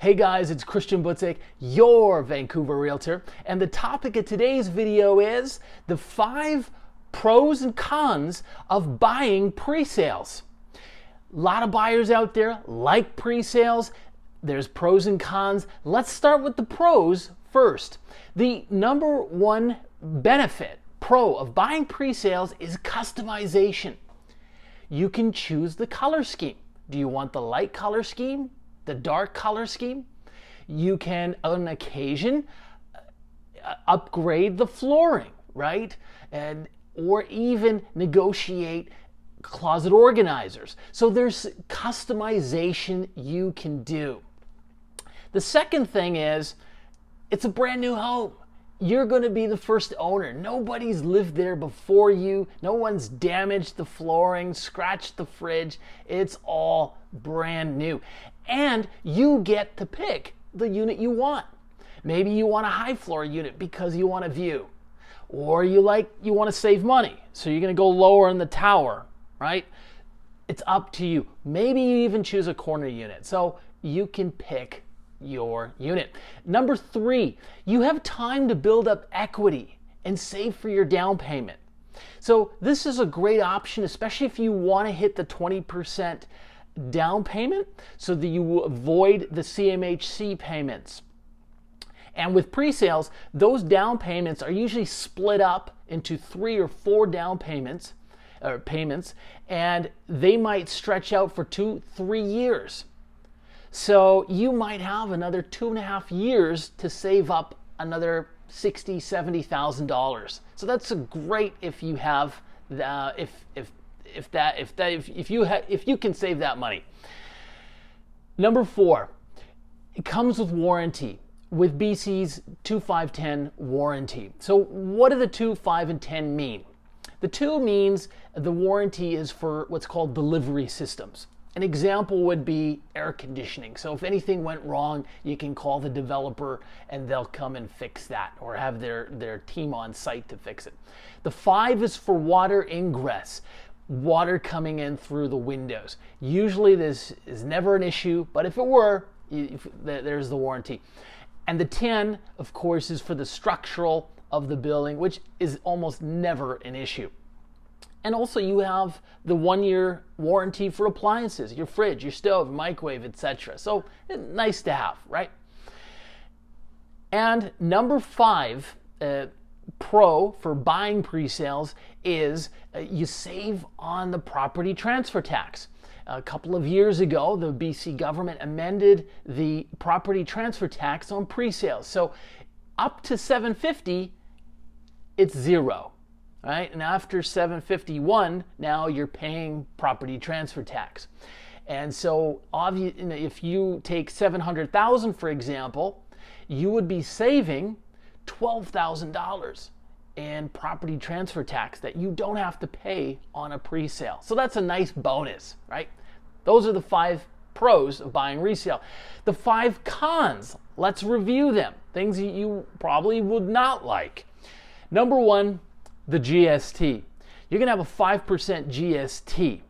Hey guys, it's Christian Butzek, your Vancouver realtor, and the topic of today's video is the 5 pros and cons of buying pre-sales. A lot of buyers out there like pre-sales. There's pros and cons. Let's start with the pros first. The number one pro of buying pre-sales is customization. You can choose the color scheme. Do you want the light color scheme? The dark color scheme? You can, on occasion, upgrade the flooring, right? Or even negotiate closet organizers. So there's customization you can do. The second thing is, it's a brand new home. You're going to be the first owner. Nobody's lived there before you. No one's damaged the flooring, scratched the fridge. It's all brand new. And you get to pick the unit you want. Maybe you want a high floor unit because you want a view. Or you want to save money, so you're going to go lower in the tower, right? It's up to you. Maybe you even choose a corner unit. So you can pick your unit. Number 3, you have time to build up equity and save for your down payment. So this is a great option, especially if you want to hit the 20% down payment so that you avoid the CMHC payments. And with pre-sales, those down payments are usually split up into 3 or 4 down payments, and they might stretch out for 2-3 years. So you might have another 2.5 years to save up another $60,000-$70,000. So that's a great if you have if you can save that money. Number 4, it comes with warranty, with BC's 2, 5, 10 warranty. So what do the 2, 5, and 10 mean? The 2 means the warranty is for what's called delivery systems. An example would be air conditioning. So if anything went wrong, you can call the developer and they'll come and fix that, or have their team on site to fix it. The 5 is for water ingress, water coming in through the windows. Usually this is never an issue, but if it were, there's the warranty. And the 10, of course, is for the structural of the building, which is almost never an issue. And also you have the 1-year warranty for appliances, your fridge, your stove, microwave, etc. So nice to have, right? And number 5, pro for buying pre-sales is you save on the property transfer tax. A couple of years ago, the BC government amended the property transfer tax on pre-sales. So up to $750, it's 0. Right? And after 751, now you're paying property transfer tax. And so if you take $700,000, for example, you would be saving $12,000 in property transfer tax that you don't have to pay on a pre-sale. So that's a nice bonus, right? Those are the 5 pros of buying resale. The 5 cons, let's review them. Things that you probably would not like. Number 1, the GST. You're going to have a 5% GST.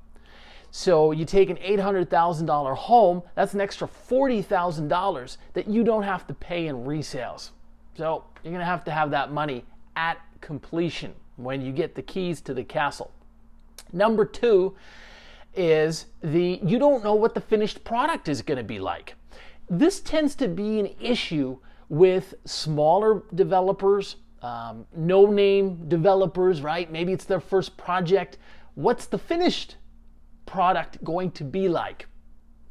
So you take an $800,000 home, that's an extra $40,000 that you don't have to pay in resales. So you're going to have that money at completion when you get the keys to the castle. Number 2 is you don't know what the finished product is going to be like. This tends to be an issue with smaller developers, no-name developers, right? Maybe it's their first project. What's the finished product going to be like?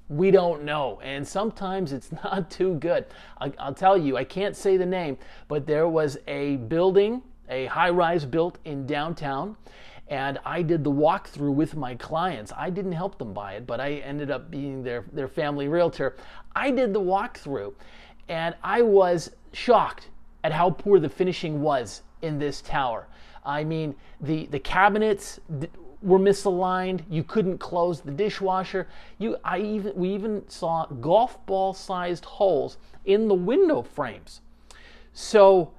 We don't know, and sometimes it's not too good. I'll tell you, I can't say the name, but there was a building, a high-rise built in downtown, and I did the walkthrough with my clients. I didn't help them buy it, but I ended up being their family realtor. I did the walkthrough, and I was shocked at how poor the finishing was in this tower. I mean, the cabinets were misaligned. You couldn't close the dishwasher. We even saw golf ball sized holes in the window frames. So,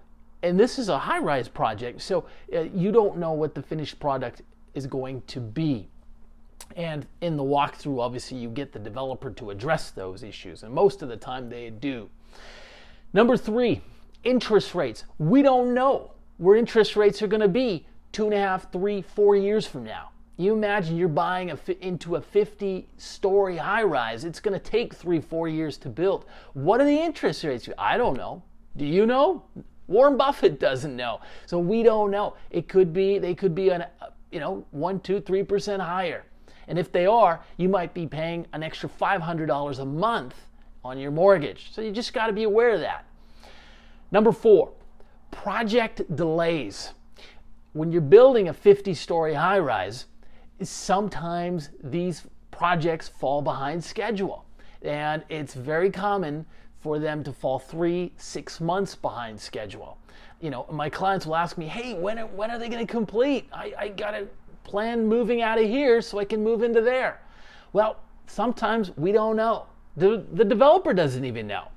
and this is a high-rise project, so you don't know what the finished product is going to be. And in the walkthrough, obviously, you get the developer to address those issues, and most of the time they do. Number 3, interest rates. We don't know where interest rates are going to be 2.5, 3, 4 years from now. You imagine you're buying into a 50-story high-rise. It's going to take 3, 4 years to build. What are the interest rates? I don't know. Do you know? Warren Buffett doesn't know. So we don't know. They could be 1, 2, 3% higher. And if they are, you might be paying an extra $500 a month on your mortgage. So you just got to be aware of that. Number 4, project delays. When you're building a 50-story high-rise, sometimes these projects fall behind schedule. And it's very common for them to fall 3, 6 months behind schedule. My clients will ask me, hey, when are they going to complete? I got to plan moving out of here so I can move into there. Well, sometimes we don't know. The developer doesn't even know.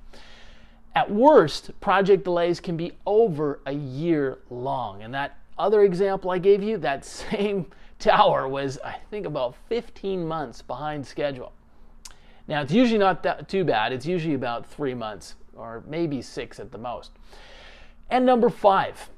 At worst, project delays can be over a year long. And that other example I gave you, that same tower was, I think, about 15 months behind schedule. Now, it's usually not that too bad. It's usually about 3 months or maybe 6 at the most. And number 5,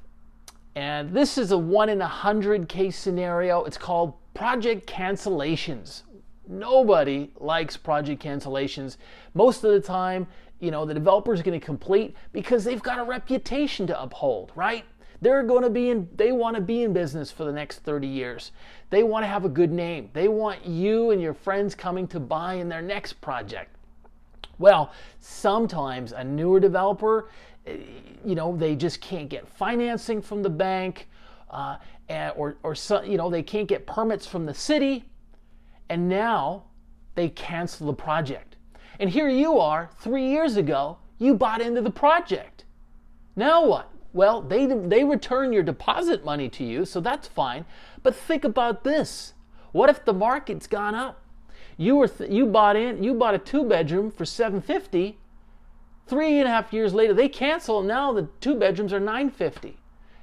and this is a 1 in 100 case scenario. It's called project cancellations. Nobody likes project cancellations. Most of the time, the developer is going to complete because they've got a reputation to uphold, right? They want to be in business for the next 30 years. They want to have a good name. They want you and your friends coming to buy in their next project. Well, sometimes a newer developer, they just can't get financing from the bank, they can't get permits from the city, and now they cancel the project. And here you are, 3 years ago, you bought into the project. Now what? Well, they return your deposit money to you, so that's fine. But think about this. What if the market's gone up? You bought a 2-bedroom for $750. 3.5 years later, they cancel, and now the 2 bedrooms are $950.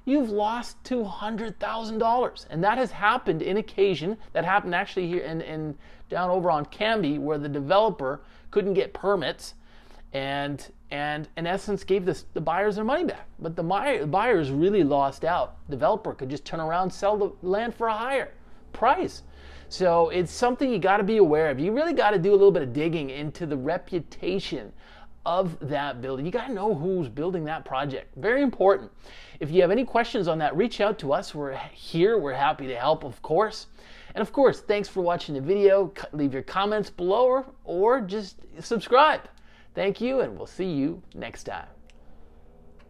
You've lost $200,000. And that has happened in occasion. That happened actually here in down over on Cambie, where the developer couldn't get permits and in essence gave the buyers their money back. But the buyers really lost out. The developer could just turn around and sell the land for a higher price. So it's something you got to be aware of. You really got to do a little bit of digging into the reputation of that building. You got to know who's building that project. Very important. If you have any questions on that, reach out to us. We're here. We're happy to help, of course. And of course, thanks for watching the video. Leave your comments below or just subscribe. Thank you, and we'll see you next time.